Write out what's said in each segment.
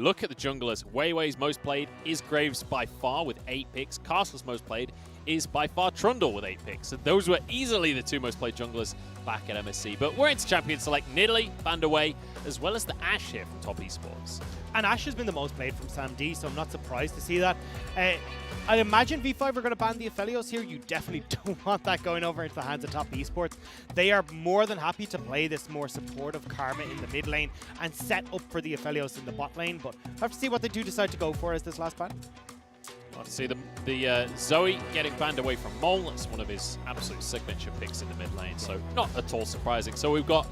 Look at the junglers. Weiwei's most played is Graves by far with 8 picks. Karsa's most played is by far Trundle with 8 picks. So those were easily the 2 most played junglers back at MSC. But we're into Champion Select. Nidalee, Bandaway, as well as the Ashe here from Top Esports. And Ashe has been the most played from Sam D, so I'm not surprised to see that. I imagine V5 are going to ban the Aphelios here. You definitely don't want that going over into the hands of Top Esports. They are more than happy to play this more supportive Karma in the mid lane and set up for the Aphelios in the bot lane, but we'll have to see what they do decide to go for as this last ban. Well, to see the Zoe getting banned away from Mole. That's one of his absolute signature picks in the mid lane, so not at all surprising. So we've got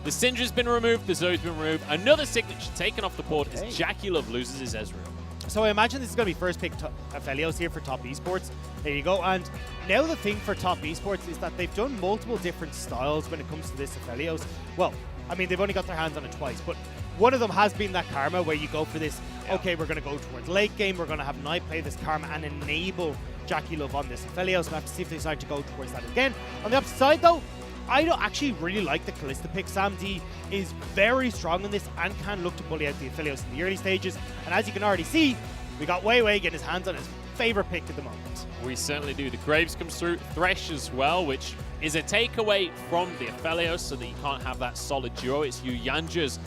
the Syndra's been removed, the Zoe's been removed. Another signature taken off the board as JackeyLove loses his Ezreal. So I imagine this is going to be first pick Aphelios here for Top Esports. There you go. And now the thing for Top Esports is that they've done multiple different styles when it comes to this Aphelios. Well, I mean, they've only got their hands on it twice, but one of them has been that Karma where you go for this, okay, we're going to go towards late game, we're going to have Knight play this Karma and enable JackeyLove on this Aphelios. We'll have to see if they decide to go towards that again. On the opposite side, though, I don't actually really like the Kalista pick. Sam D is very strong in this and can look to bully out the Aphelios in the early stages. And as you can already see, we got Weiwei getting his hands on his favorite pick at the moment. We certainly do. The Graves comes through, Thresh as well, which is a takeaway from the Aphelios so that you can't have that solid duo. It's yuyanjia's,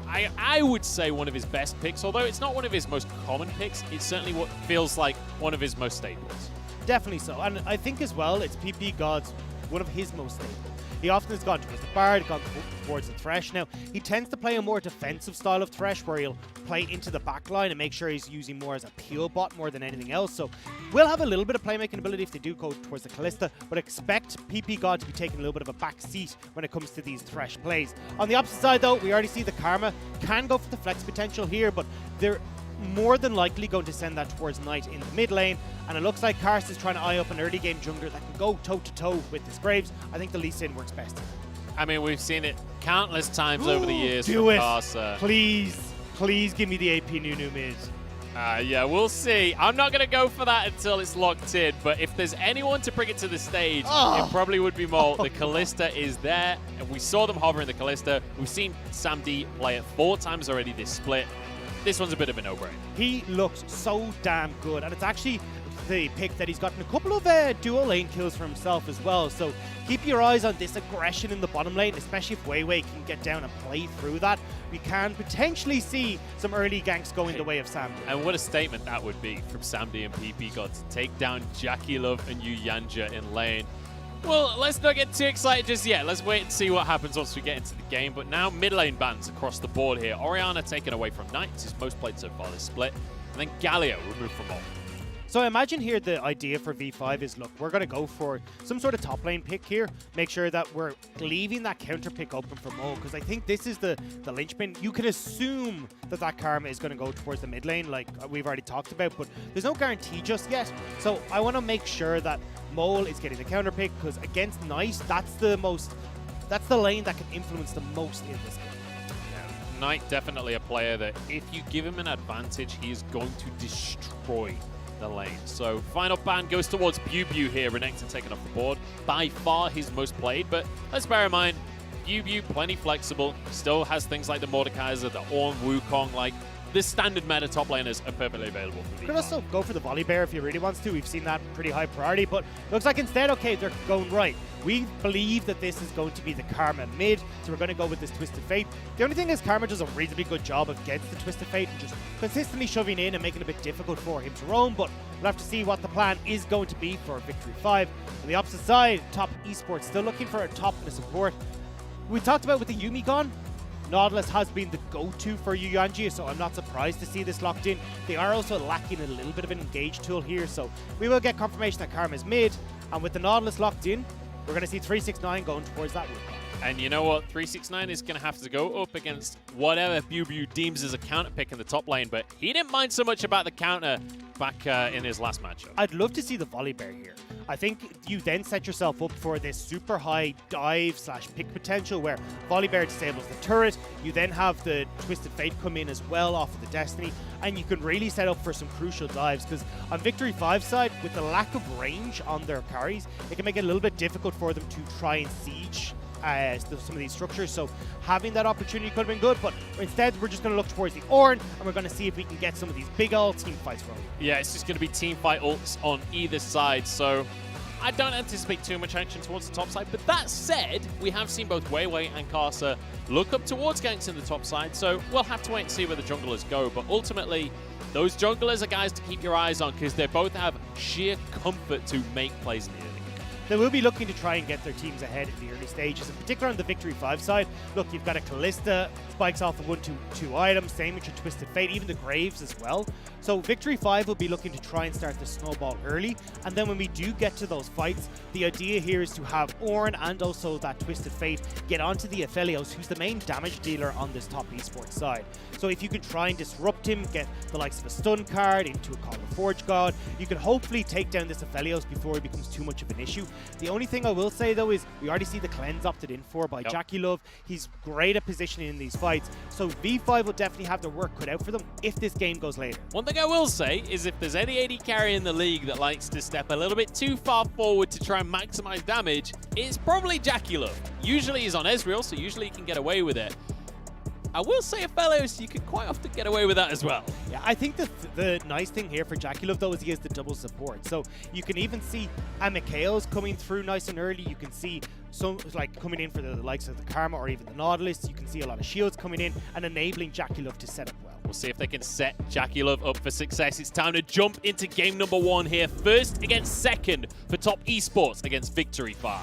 I would say, one of his best picks, although it's not one of his most common picks. It's certainly what feels like one of his most staples. Definitely so. And I think as well, it's ppgod's one of his most stable. He often has gone towards the Bard, gone towards the Thresh. Now, he tends to play a more defensive style of Thresh where he'll play into the back line and make sure he's using more as a peel bot more than anything else. So we'll have a little bit of playmaking ability if they do go towards the Kalista, but expect ppgod to be taking a little bit of a back seat when it comes to these Thresh plays. On the opposite side, though, we already see the Karma can go for the flex potential here, but they're more than likely going to send that towards Knight in the mid lane, and it looks like Karsa is trying to eye up an early game jungler that can go toe-to-toe with this Graves. I think the Lee Sin works best. I mean, we've seen it countless times over the years from Karsa. Please give me the AP Nunu mid. Yeah, we'll see. I'm not going to go for that until it's locked in, but if there's anyone to bring it to the stage, it probably would be Mole. The Kalista is there, and we saw them hovering the Kalista. We've seen Sam D play it 4 times already this split. This one's a bit of a no-brainer. He looks so damn good, and it's actually the pick that he's gotten a couple of dual lane kills for himself as well. So keep your eyes on this aggression in the bottom lane, especially if Weiwei can get down and play through that. We can potentially see some early ganks going the way of Sam D. And what a statement that would be from Sam D and ppgod to take down JackeyLove and yuyanjia in lane. Well, let's not get too excited just yet. Let's wait and see what happens once we get into the game. But now mid lane bans across the board here. Orianna taken away from Knight, his most played so far this split. And then Galio removed from all. So I imagine here the idea for V5 is, look, we're going to go for some sort of top lane pick here. Make sure that we're leaving that counter pick open for Mo, because I think this is the linchpin. You can assume that that Karma is going to go towards the mid lane, like we've already talked about, but there's no guarantee just yet. So I want to make sure that Mole is getting the counter pick, because against Knight, that's the lane that can influence the most in this game. Yeah, Knight definitely a player that if you give him an advantage, he is going to destroy the lane. So final ban goes towards Biubiu here. Renekton taken off the board. By far his most played, but let's bear in mind, Biubiu plenty flexible. Still has things like the Mordekaiser, the Ornn, Wukong, like the standard meta top laners are perfectly available for you could also go for the Volley Bear if he really wants to. We've seen that pretty high priority, but looks like instead, okay, they're going right. We believe that this is going to be the Karma mid, so we're going to go with this Twisted Fate. The only thing is Karma does a reasonably good job against the Twisted Fate, and just consistently shoving in and making it a bit difficult for him to roam, but we'll have to see what the plan is going to be for Victory 5. On the opposite side, Top Esports still looking for a top and a support. We talked about with the Yuumi gone, Nautilus has been the go-to for yuyanjia, so I'm not surprised to see this locked in. They are also lacking a little bit of an engage tool here, so we will get confirmation that Karma is mid, and with the Nautilus locked in, we're going to see 369 going towards that Wukong. And you know what? 369 is going to have to go up against whatever Biubiu deems as a counter pick in the top lane, but he didn't mind so much about the counter back in his last matchup. I'd love to see the Volley Bear here. I think you then set yourself up for this super high dive / pick potential where Volley Bear disables the turret. You then have the Twisted Fate come in as well off of the Destiny, and you can really set up for some crucial dives, because on Victory 5 side, with the lack of range on their carries, it can make it a little bit difficult for them to try and siege some of these structures. So having that opportunity could have been good, but instead we're just going to look towards the Ornn, and we're going to see if we can get some of these big old team fights rolling. Yeah, it's just going to be team fight ults on either side, so I don't anticipate too much action towards the top side. But that said, we have seen both Weiwei and Karsa look up towards ganks in the top side, so we'll have to wait and see where the junglers go. But ultimately, those junglers are guys to keep your eyes on, because they both have sheer comfort to make plays in the early. They will be looking to try and get their teams ahead in the early stages, in particular on the Victory 5 side. Look, you've got a Kalista, spikes off of 1/2 items, same with your Twisted Fate, even the Graves as well. So Victory 5 will be looking to try and start the snowball early, and then when we do get to those fights, the idea here is to have Ornn and also that Twisted Fate get onto the Aphelios, who's the main damage dealer on this top esports side. So if you can try and disrupt him, get the likes of a stun card into a Call of Forge God, you can hopefully take down this Aphelios before it becomes too much of an issue. The only thing I will say though is we already see the cleanse opted in for by JackeyLove. He's great at positioning in these fights, so V5 will definitely have their work cut out for them if this game goes later. One thing I will say is if there's any AD carry in the league that likes to step a little bit too far forward to try and maximize damage, it's probably JackeyLove. Usually he's on Ezreal, so usually he can get away with it. I will say Aphelios, you can quite often get away with that as well. Yeah, I think the nice thing here for JackeyLove though is he has the double support. So you can even see Mikhail's coming through nice and early. You can see some like coming in for the likes of the Karma or even the Nautilus. You can see a lot of shields coming in and enabling JackeyLove to set up well. We'll see if they can set JackeyLove up for success. It's time to jump into game number 1 here. First against second for Top Esports against Victory 5.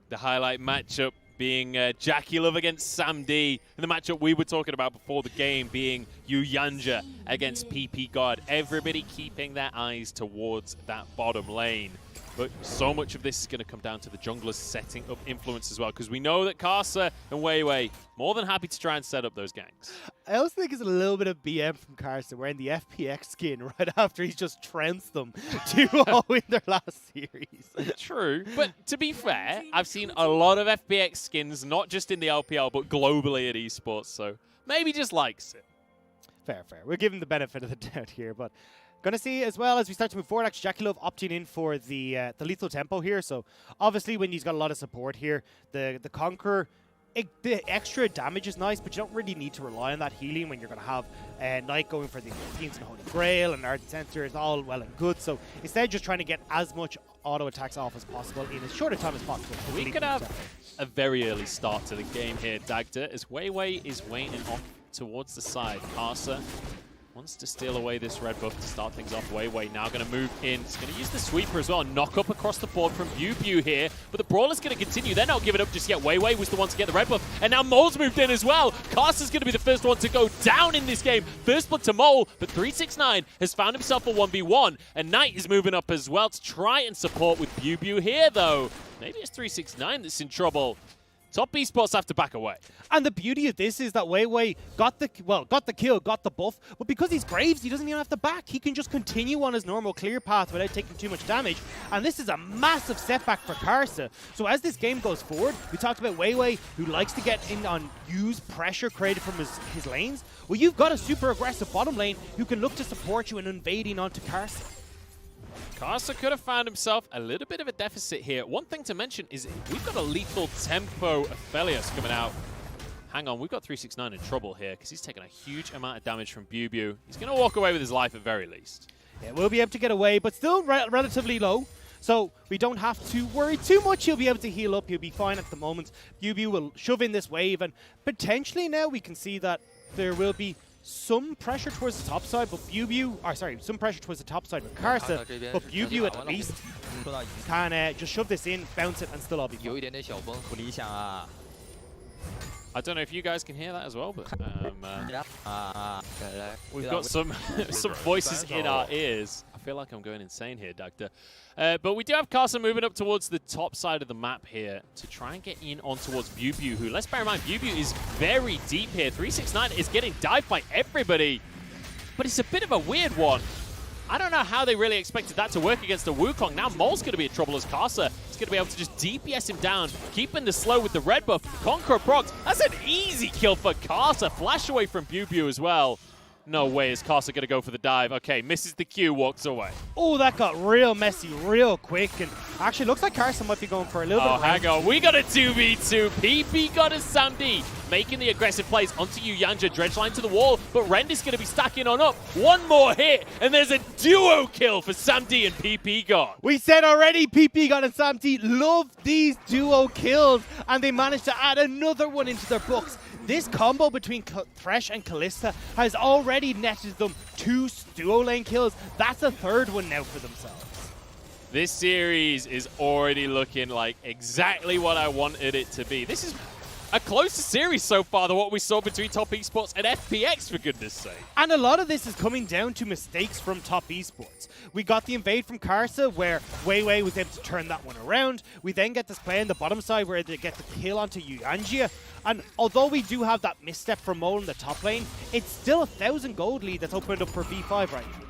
The highlight matchup being JackeyLove against Sam D, and the matchup we were talking about before the game being yuyanjia against ppgod. Everybody keeping their eyes towards that bottom lane. But so much of this is going to come down to the junglers setting up influence as well, because we know that Karsa and Weiwei more than happy to try and set up those ganks. I also think it's a little bit of BM from Karsa wearing the FPX skin right after he's just trounced them 2-0 in their last series. True, but to be fair, I've seen a lot of FPX skins, not just in the LPL, but globally at esports, so maybe just likes it. Fair. We'll give him the benefit of the doubt here, but going to see as well as we start to move forward, actually JackeyLove opting in for the lethal tempo here. So obviously when he's got a lot of support here, the Conqueror, the extra damage is nice, but you don't really need to rely on that healing when you're going to have Knight going for the Fiends and Holy Grail and Ardent Center is all well and good. So instead just trying to get as much auto attacks off as possible in as short a time as possible. We could have a very early start to the game here, Dagda, as Weiwei is waiting off towards the side. Karsa wants to steal away this red buff to start things off. Weiwei now going to move in. He's going to use the sweeper as well. Knock up across the board from Biubiu here. But the Brawler's going to continue. They're not giving up just yet. Weiwei was the one to get the red buff. And now Mole's moved in as well. Karsa's going to be the first one to go down in this game. First blood to Mole. But 369 has found himself a 1v1. And Knight is moving up as well to try and support with Biubiu here, though. Maybe it's 369 that's in trouble. Top Esports have to back away. And the beauty of this is that Weiwei got the kill, got the buff, but because he's Graves, he doesn't even have to back. He can just continue on his normal clear path without taking too much damage. And this is a massive setback for Karsa. So as this game goes forward, we talked about Weiwei, who likes to get in on use pressure created from his lanes. Well, you've got a super aggressive bottom lane who can look to support you in invading onto Karsa. Karsa could have found himself a little bit of a deficit here. One thing to mention is we've got a lethal tempo Aphelios coming out. Hang on, we've got 369 in trouble here because he's taking a huge amount of damage from Biubiu. He's going to walk away with his life at very least. Yeah, we'll be able to get away, but still relatively low. So we don't have to worry too much. He'll be able to heal up. He'll be fine at the moment. Biubiu will shove in this wave, and potentially now we can see that there will be some pressure towards the top side, but some pressure towards the top side with Karsa, but Biubiu at least can just shove this in, bounce it, and still all be fine. I don't know if you guys can hear that as well, but we've got some voices in our ears. I feel like I'm going insane here, Dagda. But we do have Karsa moving up towards the top side of the map here to try and get in on towards Biubiu, who, let's bear in mind, Biubiu is very deep here. 369 is getting dived by everybody, but it's a bit of a weird one. I don't know how they really expected that to work against the Wukong. Now Mole's going to be in trouble as Karsa is going to be able to just DPS him down, keeping the slow with the red buff. Conqueror procs. That's an easy kill for Karsa. Flash away from Biubiu as well. No way is Karsa going to go for the dive. Okay, misses the Q, walks away. Oh, that got real messy real quick. And actually looks like Karsa might be going for a little bit of hang on. We got a 2v2. ppgod and SamD making the aggressive plays onto yuyanjia. Dredge line to the wall, but Rend is going to be stacking on up. One more hit, and there's a duo kill for SamD and ppgod. We said already ppgod and SamD love these duo kills, and they managed to add another one into their books. This combo between Thresh and Kalista has already netted them 2 duo lane kills. That's a 3rd one now for themselves. This series is already looking like exactly what I wanted it to be. This is a closer series so far than what we saw between Top Esports and FPX, for goodness sake. And a lot of this is coming down to mistakes from Top Esports. We got the invade from Karsa, where Weiwei was able to turn that one around. We then get this play on the bottom side where they get the kill onto yuyanjia. And although we do have that misstep from Mole in the top lane, it's still 1,000 gold lead that's opened up for V5 right now.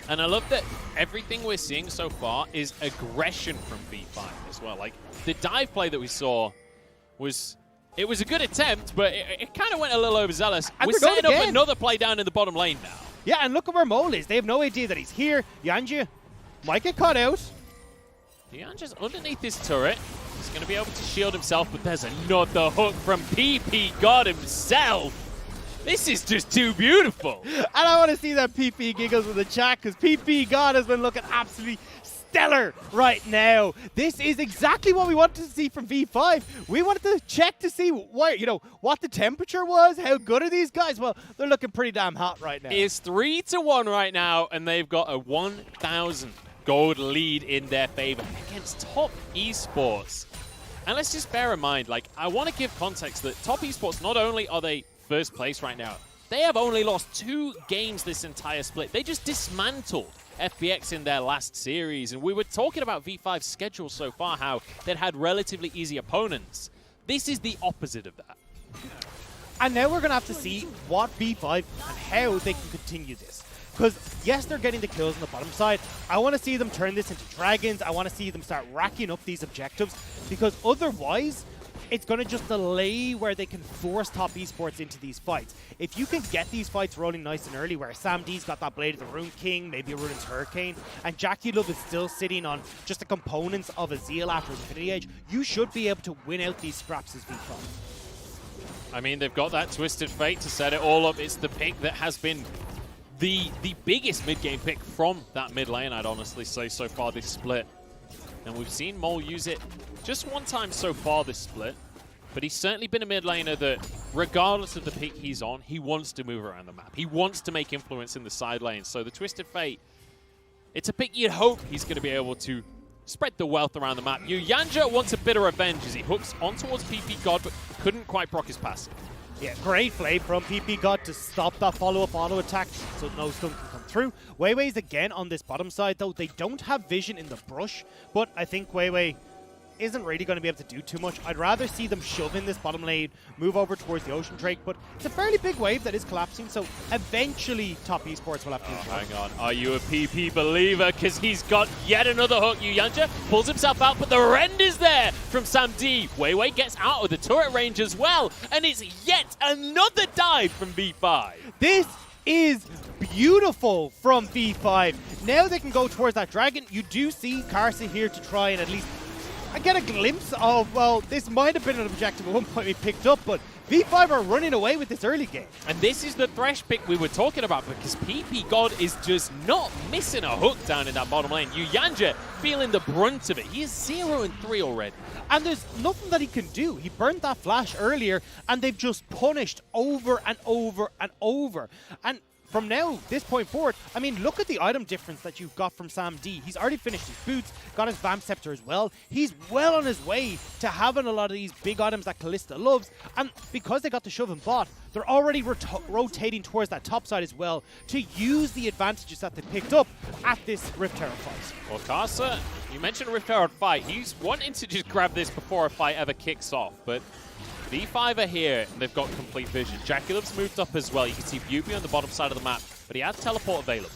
And I love that everything we're seeing so far is aggression from V5 as well. Like, the dive play that we saw was a good attempt, but it kind of went a little overzealous. And we're setting up another play down in the bottom lane now. Yeah, and look at where Mole is. They have no idea that he's here. yuyanjia might get caught out. yuyanjia's underneath this turret. He's going to be able to shield himself, but there's another hook from ppgod himself. This is just too beautiful. And I want to see that PP giggles in the chat, because ppgod has been looking absolutely stellar right now. This is exactly what we wanted to see from V5. We wanted to check to see what the temperature was. How good are these guys? Well, they're looking pretty damn hot right now. It's 3-1 right now, and they've got a 1,000 gold lead in their favor against Top Esports. And let's just bear in mind, like, I want to give context that Top Esports, not only are they first place right now, they have only lost 2 games this entire split. They just dismantled FPX in their last series, and we were talking about V5's schedule so far, how they'd had relatively easy opponents. This is the opposite of that. And now we're going to have to see what V5 and how they can continue this. Because, yes, they're getting the kills on the bottom side. I want to see them turn this into dragons. I want to see them start racking up these objectives, because otherwise, it's going to just delay where they can force Top Esports into these fights. If you can get these fights rolling nice and early, where SamD's got that Blade of the Rune King, maybe a Rune's Hurricane, and JackeyLove is still sitting on just the components of a Zeal after Infinity Age, you should be able to win out these scraps as V5. I mean, they've got that Twisted Fate to set it all up. It's the pick that has been the biggest mid-game pick from that mid lane, I'd honestly say, so far this split. And we've seen Mole use it just one time so far this split, but he's certainly been a mid laner that, regardless of the pick he's on, he wants to move around the map. He wants to make influence in the side lanes. So the Twisted Fate, it's a pick you'd hope he's going to be able to spread the wealth around the map. yuyanjia wants a bit of revenge as he hooks on towards ppgod, but couldn't quite proc his passive. Yeah, great play from ppgod to stop that follow-up auto attack so no stun can come through. Weiwei's again on this bottom side, though. They don't have vision in the brush, but I think Weiwei isn't really going to be able to do too much. I'd rather see them shove in this bottom lane, move over towards the Ocean Drake, but it's a fairly big wave that is collapsing, so eventually Top Esports will have to hang on. Are you a PP believer? Because he's got yet another hook. yuyanjia pulls himself out, but the Rend is there from SamD. Weiwei gets out of the turret range as well, and it's yet another dive from V5. This is beautiful from V5. Now they can go towards that dragon. You do see Karsa here to try and at least get a glimpse of, well, this might have been an objective at one point we picked up, but V5 are running away with this early game. And this is the Thresh pick we were talking about, because ppgod is just not missing a hook down in that bottom lane. yuyanjia feeling the brunt of it. He is 0-3 already. And there's nothing that he can do. He burnt that flash earlier, and they've just punished over and over and over. And from now, this point forward, I mean, look at the item difference that you've got from SamD. He's already finished his boots, got his Vamp Scepter as well. He's well on his way to having a lot of these big items that Kalista loves. And because they got the shove and bot, they're already rotating towards that top side as well to use the advantages that they picked up at this Rift Herald fight. Well, Karsa, you mentioned Rift Herald fight. He's wanting to just grab this before a fight ever kicks off, but V5 are here, and they've got complete vision. JackeyLove's moved up as well. You can see Biubiu on the bottom side of the map, but he has teleport available.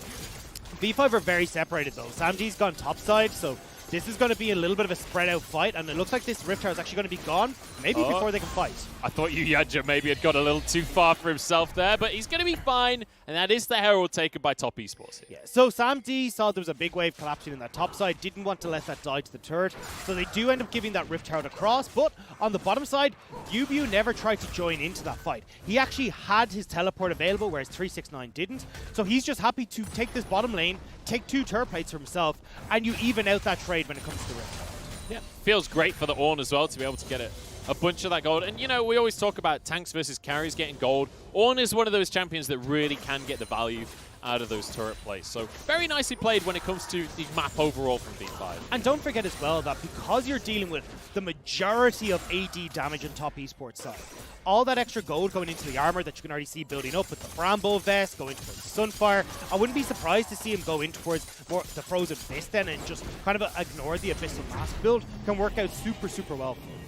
V5 are very separated though. SamD's gone top side, so this is going to be a little bit of a spread out fight, and it looks like this Rift Tower is actually going to be gone, maybe before they can fight. I thought yuyanjia maybe had got a little too far for himself there, but he's going to be fine, and that is the Herald taken by top esports here. Yeah, so SamD saw there was a big wave collapsing in that top side, didn't want to let that die to the turret, so they do end up giving that Rift Tower across, but on the bottom side, Biubiu never tried to join into that fight. He actually had his teleport available, whereas 369 didn't, so he's just happy to take this bottom lane, take 2 turret plates for himself, and you even out that trade when it comes to the Rift Tower. Yeah, feels great for the Ornn as well to be able to get a bunch of that gold. And, you know, we always talk about tanks versus carries getting gold. Ornn is one of those champions that really can get the value out of those turret plays. So very nicely played when it comes to the map overall from V5. And don't forget as well that because you're dealing with the majority of AD damage on top esports side, all that extra gold going into the armor that you can already see building up with the Bramble vest, going towards Sunfire, I wouldn't be surprised to see him go in towards more the Frozen Fist then and just kind of ignore the Abyssal Mask build. Can work out super, super well for him.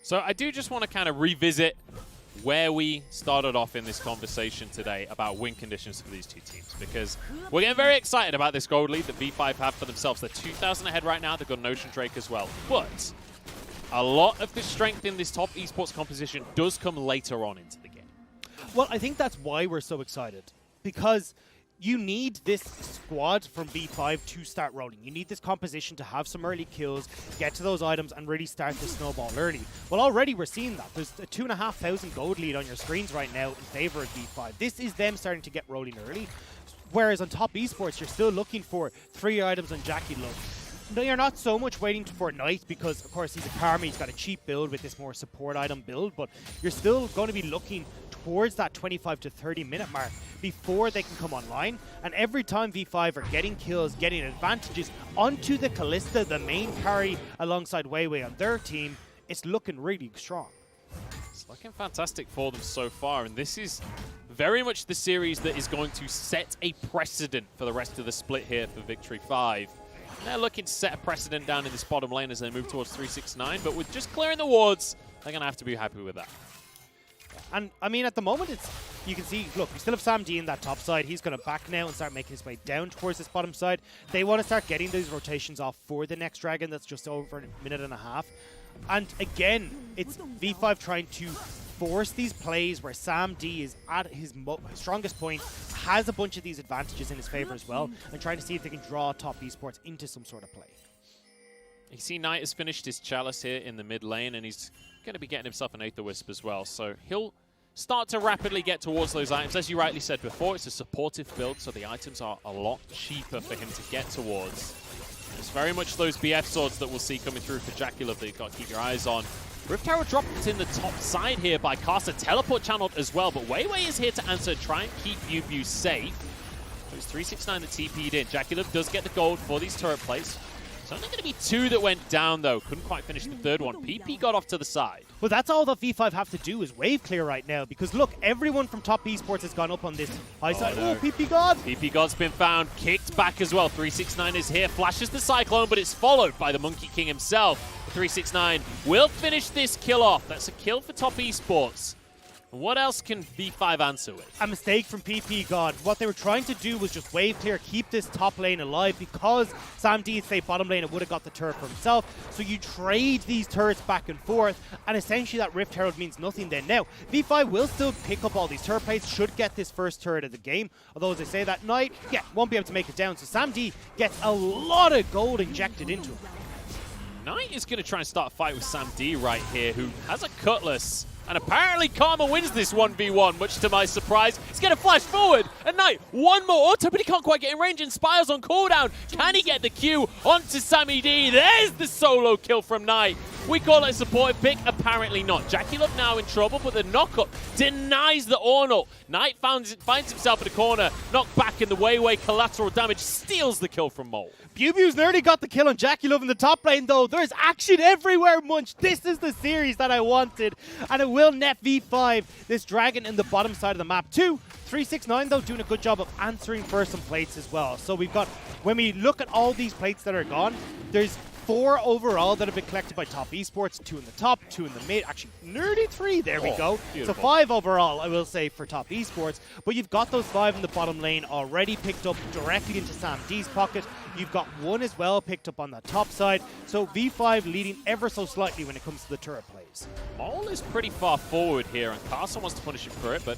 So I do just want to kind of revisit where we started off in this conversation today about win conditions for these two teams, because we're getting very excited about this gold lead that V5 have for themselves. They're 2,000 ahead right now. They've got an Ocean Drake as well. But a lot of the strength in this top esports composition does come later on into the game. Well, I think that's why we're so excited, because you need this squad from V5 to start rolling. You need this composition to have some early kills, get to those items, and really start the snowball early. Well, already we're seeing that. There's a 2,500 gold lead on your screens right now in favor of V5. This is them starting to get rolling early. Whereas on top esports, you're still looking for 3 items on JackeyLove. No, you're not so much waiting for Knight because, of course, he's a Karma. He's got a cheap build with this more support item build, but you're still going to be looking towards that 25 to 30 minute mark before they can come online. And every time V5 are getting kills, getting advantages onto the Kalista, the main carry alongside Weiwei on their team, it's looking really strong. It's looking fantastic for them so far, and this is very much the series that is going to set a precedent for the rest of the split here for Victory 5. They're looking to set a precedent down in this bottom lane as they move towards 369, but with just clearing the wards, they're going to have to be happy with that. And, I mean, at the moment, you can see, look, we still have SamD in that top side. He's going to back now and start making his way down towards this bottom side. They want to start getting those rotations off for the next Dragon that's just over a minute and a half. And, again, it's V5 trying to force these plays where SamD is at his strongest point, has a bunch of these advantages in his favor as well, and trying to see if they can draw top esports into some sort of play. You see Knight has finished his Chalice here in the mid lane, and he's going to be getting himself an Aether Wisp as well. So he'll start to rapidly get towards those items. As you rightly said before, it's a supportive build, so the items are a lot cheaper for him to get towards. It's very much those BF swords that we'll see coming through for JackeyLove that you've got to keep your eyes on. Rift Tower dropped in the top side here by Karsa. Teleport channeled as well, but Weiwei is here to answer, try and keep Biubiu safe. It was 369 that TP'd in. JackeyLove does get the gold for these turret plates. It's only going to be 2 that went down, though. Couldn't quite finish the third one. PP got off to the side. Well, that's all that V5 have to do is wave clear right now, because look, everyone from top esports has gone up on this high side. No. Oh, ppgod! ppgod's been found, kicked back as well. 369 is here, flashes the Cyclone, but it's followed by the Monkey King himself. 369 will finish this kill off. That's a kill for top esports. What else can V5 answer with? A mistake from ppgod. What they were trying to do was just wave clear, keep this top lane alive, because SamD stayed bottom lane and would have got the turret for himself. So you trade these turrets back and forth, and essentially that Rift Herald means nothing then. Now, V5 will still pick up all these turret plates, should get this first turret of the game. Although, as I say, that Knight, yeah, won't be able to make it down. So SamD gets a lot of gold injected into him. Knight is going to try and start a fight with SamD right here, who has a Cutlass. And apparently Karma wins this 1v1, much to my surprise. He's going to flash forward. And Knight, one more auto, but he can't quite get in range. Inspires on cooldown. Can he get the Q onto Sammy D? There's the solo kill from Knight. We call it a supportive pick. Apparently not. JackeyLove now in trouble, but the knockup denies the Ornn. Knight finds himself in the corner. Knocked back in the Weiwei. Collateral damage steals the kill from Mole. Biubiu's nearly got the kill on JackeyLove in the top lane, though. There's action everywhere, Munch. This is the series that I wanted, and it will net V5 this Dragon in the bottom side of the map too. 369, though, doing a good job of answering for some plates as well. So we've got, when we look at all these plates that are gone, there's 4 overall that have been collected by Top Esports, 2 in the top, 2 in the mid, actually nearly 3, there we go. Beautiful. So 5 overall, I will say, for Top Esports, but you've got those 5 in the bottom lane already picked up directly into Sam D's pocket. You've got 1 as well picked up on the top side, so V5 leading ever so slightly when it comes to the turret plays. Mole is pretty far forward here, and Karsa wants to punish him for it, but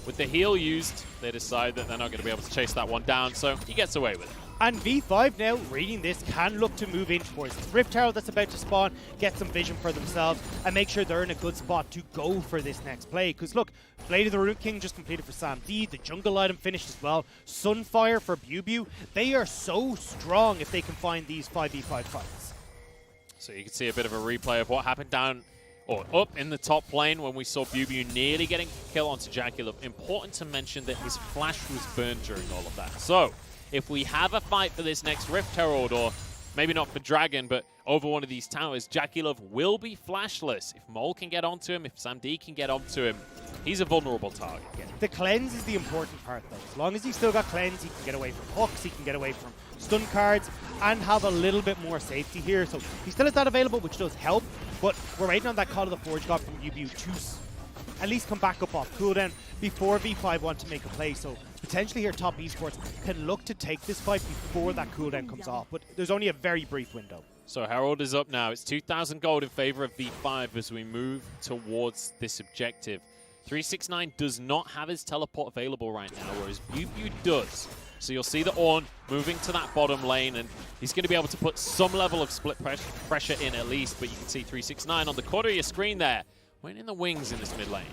with the heal used, they decide that they're not going to be able to chase that one down, so he gets away with it. And V5 now, reading this, can look to move in towards this Rift Tower that's about to spawn, get some vision for themselves, and make sure they're in a good spot to go for this next play. Because look, Blade of the Root King just completed for Sam D, the jungle item finished as well, Sunfire for Biubiu. They are so strong if they can find these 5v5 fights. So you can see a bit of a replay of what happened down or up in the top lane when we saw Biubiu nearly getting a kill onto JackeyLove. Important to mention that his flash was burned during all of that. So if we have a fight for this next Rift Herald, or maybe not for Dragon, but over one of these towers, JackeyLove will be flashless. If Mole can get onto him, if Sam D can get onto him, he's a vulnerable target. Yeah. The cleanse is the important part, though. As long as he's still got cleanse, he can get away from hooks, he can get away from stun cards, and have a little bit more safety here. So he still has that available, which does help, but we're waiting on that Call of the Forge God from Biubiu to at least come back up off cooldown before V5 want to make a play. So potentially here Top Esports can look to take this fight before that cooldown comes off, but there's only a very brief window. So Herald is up now. It's 2,000 gold in favor of V5 as we move towards this objective. 369 does not have his teleport available right now, whereas Biubiu does. So you'll see the Ornn moving to that bottom lane, and he's going to be able to put some level of split pressure in at least, but you can see 369 on the corner of your screen there, waiting in the wings in this mid lane.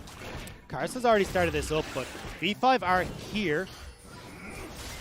Karsa's already started this up, but V5 are here.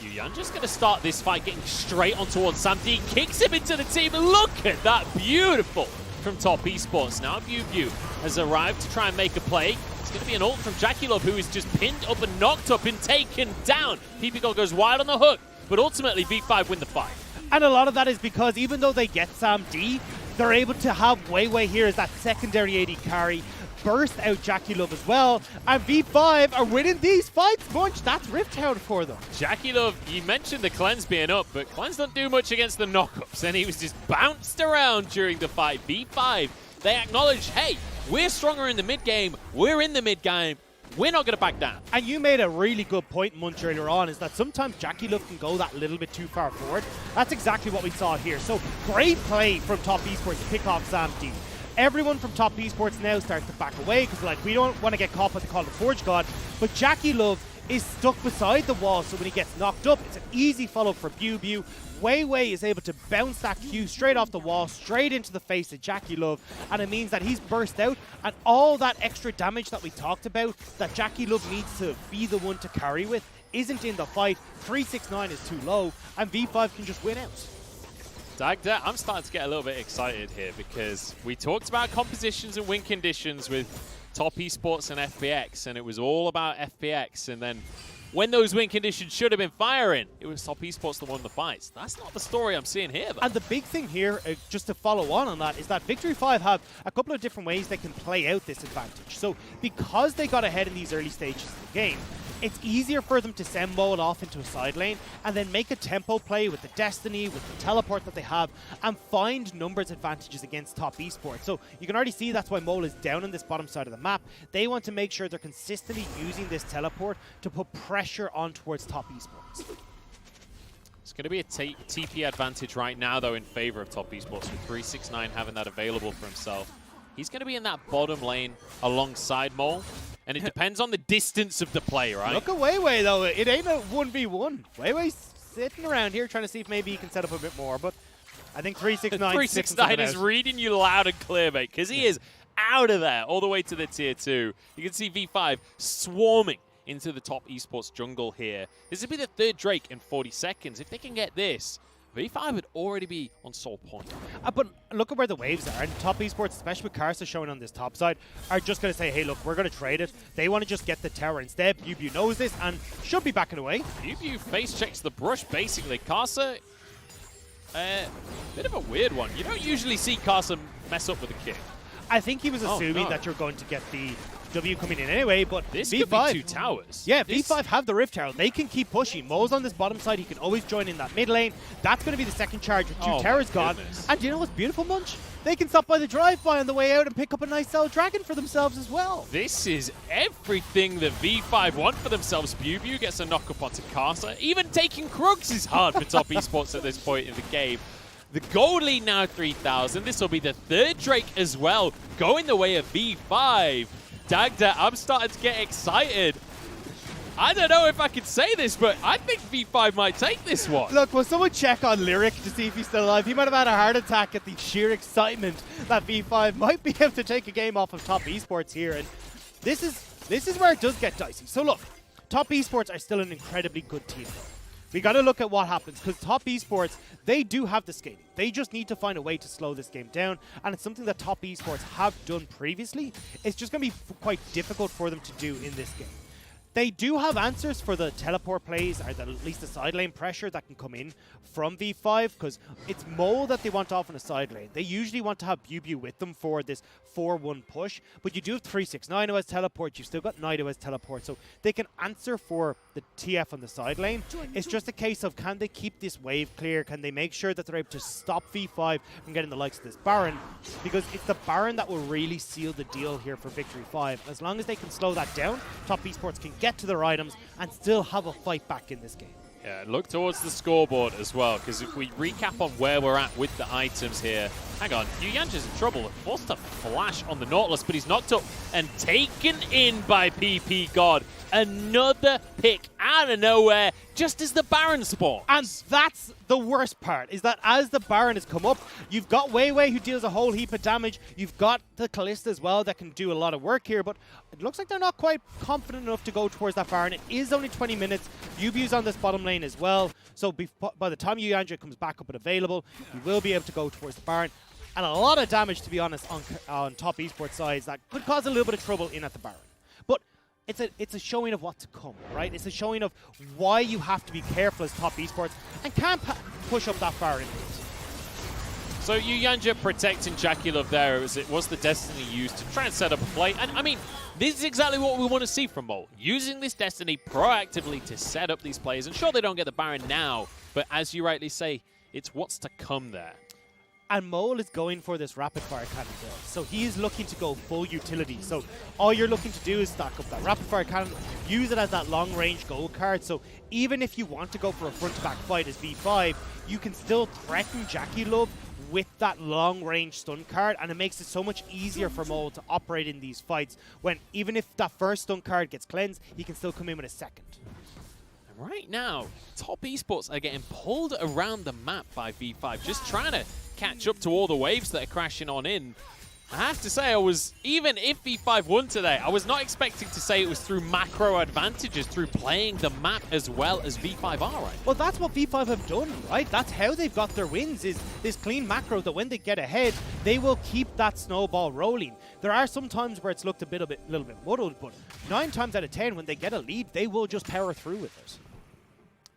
Yuyanjia's going to start this fight getting straight on towards Sam D, kicks him into the team, and look at that, beautiful from Top Esports. Now Biubiu has arrived to try and make a play. It's going to be an ult from JackeyLove, who is just pinned up and knocked up and taken down. ppgod goes wide on the hook, but ultimately V5 win the fight. And a lot of that is because even though they get Sam D, they're able to have Weiwei here as that secondary AD carry, burst out JackeyLove as well, and V5 are winning these fights. Bunch, that's Rift Tower for them. JackeyLove, you mentioned the cleanse being up, but cleanse don't do much against the knockups, and he was just bounced around during the fight. V5, they acknowledge, hey, we're stronger in the mid game, we're in the mid game, we're not going to back down. And you made a really good point, Munch, earlier on, is that sometimes JackeyLove can go that little bit too far forward. That's exactly what we saw here. So great play from Top Esports to pick off Sam D. Everyone from Top Esports now starts to back away because, like, we don't want to get caught by the Call of the Forge God, but JackeyLove is stuck beside the wall, so when he gets knocked up, it's an easy follow for Biubiu. Weiwei is able to bounce that Q straight off the wall, straight into the face of JackeyLove, and it means that he's burst out, and all that extra damage that we talked about that JackeyLove needs to be the one to carry with isn't in the fight. 369 is too low, and V5 can just win out. Dagda, I'm starting to get a little bit excited here because we talked about compositions and win conditions with Top Esports and FPX, and it was all about FPX, and then when those win conditions should have been firing, it was Top Esports that won the fights. That's not the story I'm seeing here, though. And the big thing here, just to follow on that, is that Victory 5 have a couple of different ways they can play out this advantage. So because they got ahead in these early stages of the game, it's easier for them to send Mole off into a side lane and then make a tempo play with the Destiny, with the teleport that they have, and find numbers advantages against Top Esports. So you can already see that's why Mole is down on this bottom side of the map. They want to make sure they're consistently using this teleport to put pressure on towards Top Esports. It's going to be a TP advantage right now, though, in favor of Top Esports, with 369 having that available for himself. He's going to be in that bottom lane alongside Mole, and it depends on the distance of the play, right? Look at Weiwei, though. It ain't a 1v1. Weiwei's sitting around here trying to see if maybe he can set up a bit more, but I think 369 is reading you loud and clear, mate, because he is out of there all the way to the tier 2. You can see V5 swarming into the Top Esports jungle here. This would be the third Drake in 40 seconds. If they can get this, V5 would already be on soul point. But look at where the waves are. And Top Esports, especially with Karsa showing on this top side, are just going to say, hey, look, we're going to trade it. They want to just get the tower instead. Biubiu knows this and should be backing away. Biubiu face checks the brush, basically. Karsa, bit of a weird one. You don't usually see Karsa mess up with a kick. I think he was assuming that you're going to get the W coming in anyway, but This V5, could be 2 towers. yeah, V5 have the Rift Tower. They can keep pushing. Mo's on this bottom side. He can always join in that mid lane. That's going to be the second charge with 2 towers gone. And do you know what's beautiful, Munch? They can stop by the drive-by on the way out and pick up a nice Cell Dragon for themselves as well. This is everything that V5 want for themselves. Biubiu gets a knock up onto Karsa. Even taking Krugs is hard for top esports at this point in the game. The gold lead now 3,000. This will be the 3rd Drake as well, going the way of V5. Dagda, I'm starting to get excited. I don't know if I can say this, but I think V5 might take this one. Look, will someone check on Lyric to see if he's still alive? He might have had a heart attack at the sheer excitement that V5 might be able to take a game off of top esports here. And this is where it does get dicey. So look, top esports are still an incredibly good team. We got to look at what happens, because top esports, they do have the scaling. They just need to find a way to slow this game down, and it's something that top esports have done previously. It's just going to be quite difficult for them to do in this game. They do have answers for the teleport plays, or at least the side lane pressure that can come in from V5, because it's Mo that they want off in a side lane. They usually want to have Biubiu with them for this 4-1 push, but you do have 369 who has teleport, you've still got Knight who has teleport, so they can answer for the TF on the side lane. It's just a case of, can they keep this wave clear? Can they make sure that they're able to stop V5 from getting the likes of this Baron? Because it's the Baron that will really seal the deal here for Victory 5. As long as they can slow that down, top esports can get to their items and still have a fight back in this game. Yeah, look towards the scoreboard as well, because if we recap on where we're at with the items here, hang on, yuyanjia's in trouble. Forced to flash on the Nautilus, but he's knocked up and taken in by ppgod. Another pick out of nowhere, just as the Baron spawns. And that's the worst part, is that as the Baron has come up, you've got Weiwei who deals a whole heap of damage. You've got the Kalista as well that can do a lot of work here, but it looks like they're not quite confident enough to go towards that Baron. It is only 20 minutes. Biubiu's on this bottom lane as well, so by the time yuyanjia comes back up and available, you will be able to go towards the Baron. And a lot of damage, to be honest, on top esports sides that could cause a little bit of trouble in at the Baron. But it's a showing of what to come, right? It's a showing of why you have to be careful as top esports and can't push up that far into it. So yuyanjia protecting JackeyLove there, as it was the Destiny used to try and set up a play. And I mean, this is exactly what we want to see from Mo. Using this Destiny proactively to set up these plays. And sure, they don't get the Baron now, but as you rightly say, it's what's to come there. And Mole is going for this rapid fire cannon build. So he is looking to go full utility. So all you're looking to do is stack up that rapid fire cannon, use it as that long range gold card. So even if you want to go for a front to back fight as V5, you can still threaten JackeyLove with that long range stun card, and it makes it so much easier for Mole to operate in these fights, when even if that first stun card gets cleansed, he can still come in with a second. Right now, top esports are getting pulled around the map by V5, just trying to catch up to all the waves that are crashing on in. I have to say, even if V5 won today, I was not expecting to say it was through macro advantages, through playing the map as well as V5 are right. Well, that's what V5 have done, right? That's how they've got their wins, is this clean macro that when they get ahead, they will keep that snowball rolling. There are some times where it's looked a little bit muddled, but 9 times out of 10, when they get a lead, they will just power through with it.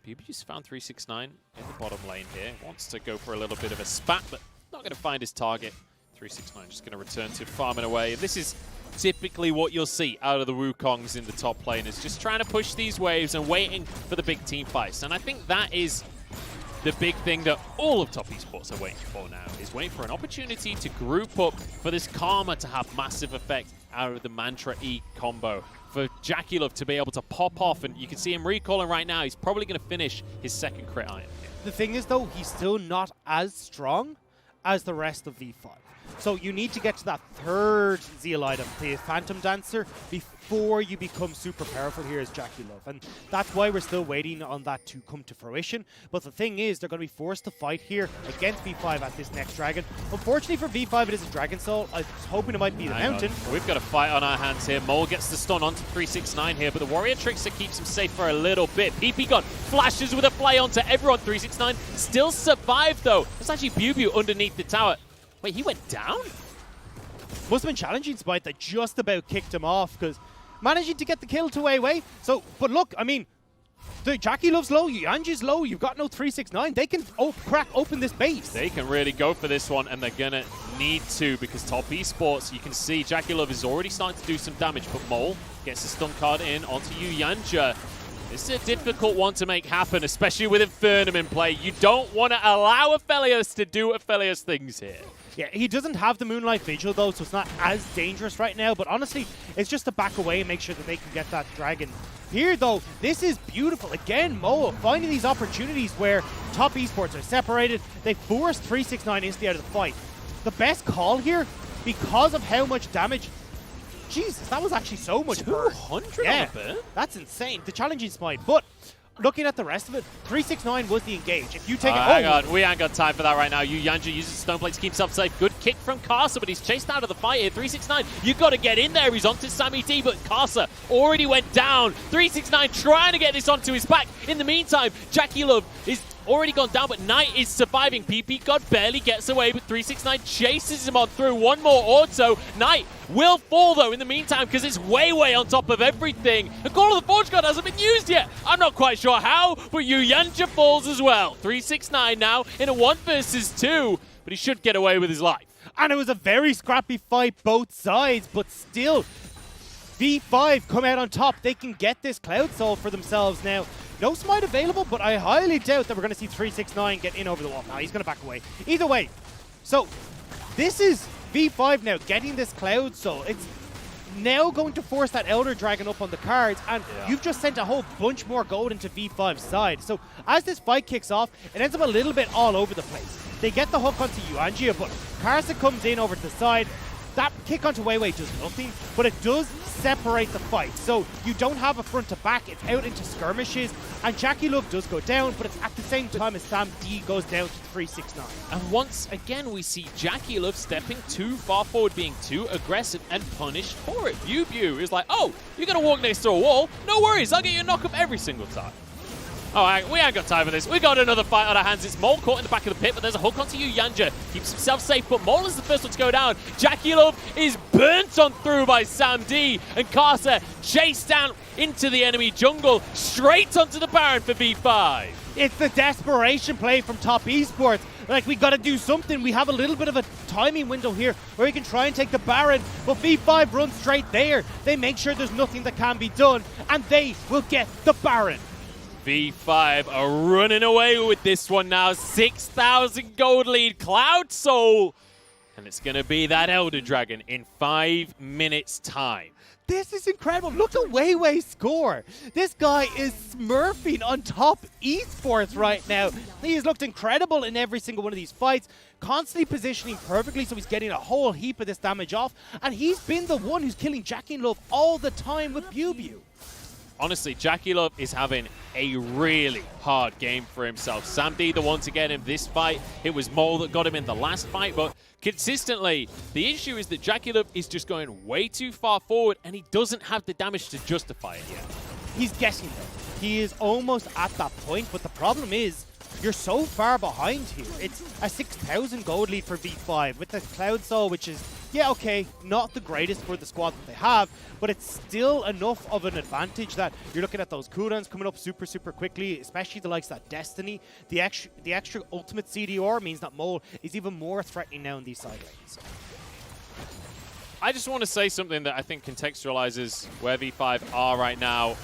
Biubiu's found 369 in the bottom lane here. Wants to go for a little bit of a spat, but not going to find his target. 369 just going to return to farming away. And this is typically what you'll see out of the Wukongs in the top lane, is just trying to push these waves and waiting for the big team fights. And I think that is the big thing that all of top esports are waiting for now, is waiting for an opportunity to group up for this Karma to have massive effect out of the Mantra E combo. For JackeyLove to be able to pop off, and you can see him recalling right now, he's probably going to finish his second crit iron. The thing is, though, he's still not as strong as the rest of V5. So you need to get to that third Zeal item, the Phantom Dancer, before you become super powerful here as JackeyLove. And that's why we're still waiting on that to come to fruition. But the thing is, they're going to be forced to fight here against V5 at this next dragon. Unfortunately for V5, it is a Dragon Soul. I was hoping it might be the Mountain. We've got a fight on our hands here. Mole gets the stun onto 369 here, but the Warrior Trickster keeps him safe for a little bit. ppgod flashes with a play onto everyone. 369 still survived, though. It's actually Biubiu underneath the tower. Wait, he went down? Must have been challenging Spite that just about kicked him off, because managing to get the kill to Weiwei. So, but look, I mean, The JackeyLove's low, yuyanjia's low, you've got no 369. They can crack open this base. They can really go for this one, and they're going to need to, because top esports, you can see JackeyLove is already starting to do some damage, but Mole gets the stun card in onto yuyanjia. This is a difficult one to make happen, especially with Infernum in play. You don't want to allow Aphelios to do Aphelios things here. Yeah, he doesn't have the Moonlight Vigil though, so it's not as dangerous right now, but honestly, it's just to back away and make sure that they can get that dragon. Here though, this is beautiful. Again, Mo finding these opportunities where top esports are separated. They forced 369 instantly out of the fight. The best call here, because of how much damage. Jesus, that was actually so much burn. 200 yeah, on a burn? That's insane. The challenging smite, but looking at the rest of it, 369 was the engage. If you take it, hang on, we ain't got time for that right now. yuyanjia uses Stone Plate to keep himself safe. Good kick from Karsa, but he's chased out of the fight here. 369, you've got to get in there. He's onto Sammy D, but Karsa already went down. 369 trying to get this onto his back. In the meantime, JackeyLove is already gone down, but Knight is surviving. ppgod barely gets away, but 369 chases him on through. One more auto. Knight will fall, though, in the meantime, because it's Weiwei on top of everything. The Call of the Forge God hasn't been used yet. I'm not quite sure how, but yuyanjia falls as well. 369 now in a 1 versus 2, but he should get away with his life. And it was a very scrappy fight both sides, but still, V5 come out on top. They can get this Cloud Soul for themselves now. No smite available, but I highly doubt that we're going to see 369 get in over the wall. Now he's going to back away. Either way, so this is V5 now getting this Cloud Soul. It's now going to force that Elder Dragon up on the cards, and you've just sent a whole bunch more gold into V5's side. So as this fight kicks off, it ends up a little bit all over the place. They get the hook onto yuyanjia, but Karsa comes in over to the side. That kick onto Weiwei does nothing, but it does separate the fight. So you don't have a front to back, it's out into skirmishes, and JackeyLove does go down, but it's at the same time as Sam D goes down to 369. And once again, we see JackeyLove stepping too far forward, being too aggressive, and punished for it. Biubiu is like, oh, you're going to walk next to a wall? No worries, I'll get you a knock-up every single time. All right, we ain't got time for this. We got another fight on our hands. It's Mole caught in the back of the pit, but there's a hook onto yuyanjia. Keeps himself safe, but Mole is the first one to go down. JackeyLove is burnt on through by Sam D, and Karsa chased down into the enemy jungle, straight onto the Baron for V5. It's the desperation play from top esports. Like, we got to do something. We have a little bit of a timing window here where we can try and take the Baron, but V5 runs straight there. They make sure there's nothing that can be done, and they will get the Baron. V5 are running away with this one now. 6,000 gold lead, Cloud Soul. And it's going to be that Elder Dragon in 5 minutes' time. This is incredible. Look at Weiwei score. This guy is smurfing on top esports right now. He has looked incredible in every single one of these fights, constantly positioning perfectly, so he's getting a whole heap of this damage off. And he's been the one who's killing JackeyLove all the time with Biubiu. Honestly, JackeyLove is having a really hard game for himself. Sam D, the one to get him this fight. It was Mole that got him in the last fight, but consistently, the issue is that JackeyLove is just going way too far forward, and he doesn't have the damage to justify it yet. He's guessing though. He is almost at that point, but the problem is, you're so far behind here. It's a 6,000 gold lead for V5 with the Cloud Soul, which is, yeah, okay, not the greatest for the squad that they have, but it's still enough of an advantage that you're looking at those cooldowns coming up super, super quickly, especially the likes of that Destiny. The extra ultimate CDR means that Mole is even more threatening now in these side lanes. I just want to say something that I think contextualizes where V5 are right now.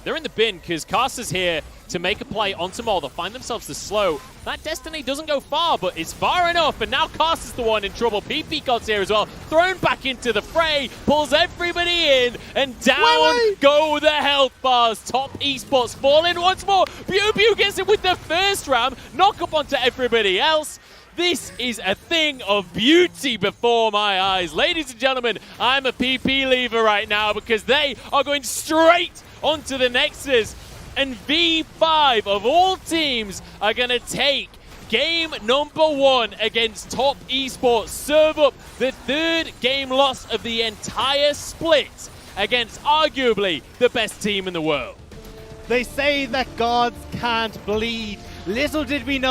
They're in the bin because Karsa's here to make a play onto Mole. They'll find themselves the slow. That Destiny doesn't go far, but it's far enough, and now Karsa's the one in trouble. ppgod's here as well, thrown back into the fray, pulls everybody in, and down go the health bars. Top esports fall in once more. Biubiu gets it with the first ram, knock up onto everybody else. This is a thing of beauty before my eyes. Ladies and gentlemen, I'm a PP lever right now because they are going straight onto the Nexus. And V5 of all teams are going to take game number 1 against Top Esports. Serve up the 3rd game loss of the entire split against arguably the best team in the world. They say that gods can't bleed. Little did we know